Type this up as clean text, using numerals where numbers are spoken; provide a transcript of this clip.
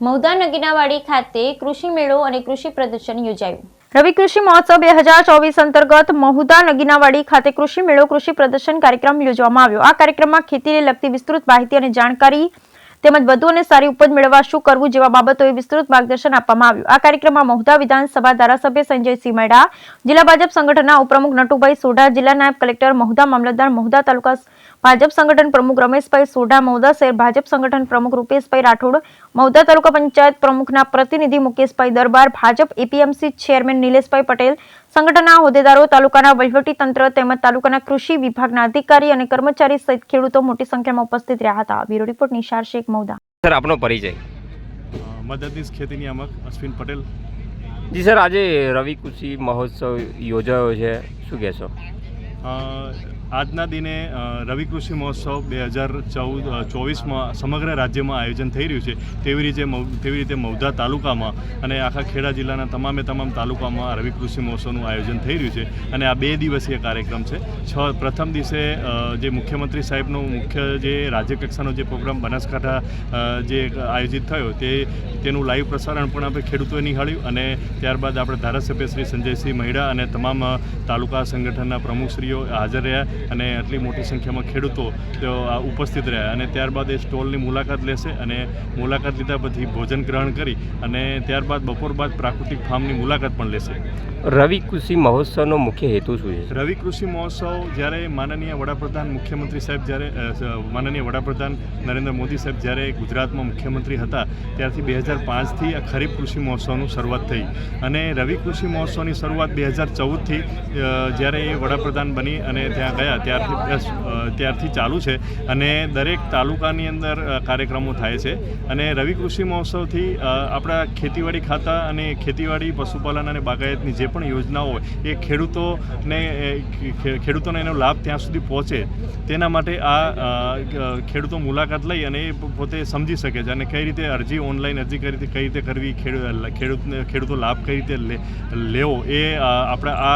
મહુધા નગીનાવાડી ખાતે કૃષિ મેળો અને કૃષિ પ્રદર્શન યોજાયું। રવિ કૃષિ મહોત્સવ 2024 અંતર્ગત મહુધા નગીનાવાડી ખાતે કૃષિ મેળો કૃષિ પ્રદર્શન કાર્યક્રમ યોજવામાં આવ્યો। આ કાર્યક્રમમાં ખેતીને લગતી વિસ્તૃત માહિતી અને જાણકારી તેમજ વધુ અને સારી ઉપજ મેળવવા શું કરવું જેવા બાબતોએ વિસ્તૃત માર્ગદર્શન આપવામાં આવ્યું। આ કાર્યક્રમમાં મહુધા વિધાનસભા ધારાસભ્ય સંજયસિંહ મેડા, જિલ્લા ભાજપ સંગઠનના ઉપપ્રમુખ નટુભાઈ સોઢા, જિલ્લા નાયબ કલેક્ટર મહુધા, મામલતદાર મહુધા, તાલુકા ભાજપ સંગઠન પ્રમુખ રમેશભાઈ સોઢા, મહુધા શહેર ભાજપ સંગઠન પ્રમુખ રૂપેશભાઈ રાઠોડ, મહુધા તાલુકા પંચાયત પ્રમુખના પ્રતિનિધિ મુકેશભાઈ દરબાર, ભાજપ એપીએમસી ચેરમેન નિલેશભાઈ પટેલ, સંગઠનના હોદ્દેદારો, તાલુકાના વહીવટી તંત્ર તેમજ તાલુકાના કૃષિ વિભાગના અધિકારી અને કર્મચારી સહિત ખેડૂતો મોટી સંખ્યામાં ઉપસ્થિત રહ્યા હતા। Bureau report Nishar Shaikh, Mahudha. Sir, આપનો પરિચય? મદદનીશ ખેતી નિયામક અશ્વિન પટેલ। જી સર, આજે રવિ કૃષિ મહોત્સવ યોજાયો છે, શું કહેશો? આજના દિને રવિ કૃષિ મહોત્સવ 2024માં સમગ્ર રાજ્યમાં આયોજન થઈ રહ્યું છે। તેવી રીતે મહુધા તાલુકામાં અને આખા ખેડા જિલ્લાના તમામ તાલુકામાં રવિ કૃષિ મહોત્સવનું આયોજન થઈ રહ્યું છે અને આ 2 દિવસીય કાર્યક્રમ છે। પ્રથમ દિવસે જે મુખ્યમંત્રી સાહેબનો મુખ્ય જે રાજ્યકક્ષાનો જે પ્રોગ્રામ બનાસકાંઠા જે આયોજિત થયો તેનું લાઈવ પ્રસારણ પણ આપણે ખેડૂતોએ નિહાળ્યું અને ત્યારબાદ આપણે ધારાસભ્ય શ્રી સંજયસિંહ મહેડા અને તમામ તાલુકા સંગઠનના પ્રમુખશ્રીઓ હાજર રહ્યા અને આટલી મોટી સંખ્યામાં ખેડૂતો ઉપસ્થિત રહ્યા અને ત્યારબાદ એ સ્ટોલની મુલાકાત લેશે અને મુલાકાત લીધા પછી ભોજન ગ્રહણ કરી અને ત્યારબાદ બપોર બાદ પ્રાકૃતિક ફાર્મની મુલાકાત પણ લેશે। રવિ કૃષિ મહોત્સવનો મુખ્ય હેતુ શું છે? રવિ કૃષિ મહોત્સવ જ્યારે માનનીય વડાપ્રધાન મુખ્યમંત્રી સાહેબ માનનીય વડાપ્રધાન નરેન્દ્ર મોદી સાહેબ જ્યારે ગુજરાતમાં મુખ્યમંત્રી હતા ત્યારથી 2005થી આ ખરીફ કૃષિ મહોત્સવનું શરૂઆત થઈ અને રવિ કૃષિ મહોત્સવની શરૂઆત 2014થી જ્યારે એ વડાપ્રધાન બની અને ત્યાં ગયા ત્યારથી ચાલુ છે અને દરેક તાલુકાની અંદર કાર્યક્રમો થાય છે અને રવિ કૃષિ મહોત્સવથી આપણા ખેતીવાડી ખાતા અને ખેતીવાડી પશુપાલન અને બાગાયતની જે પણ યોજનાઓ હોય એ ખેડૂતોને એનો લાભ ત્યાં સુધી પહોંચે તેના માટે આ ખેડૂતો મુલાકાત લઈ અને એ પોતે સમજી શકે છે અને કઈ રીતે ઓનલાઈન અરજી કઈ રીતે કરવી, ખેડૂતો લાભ કઈ રીતે લેવો એ આપણા આ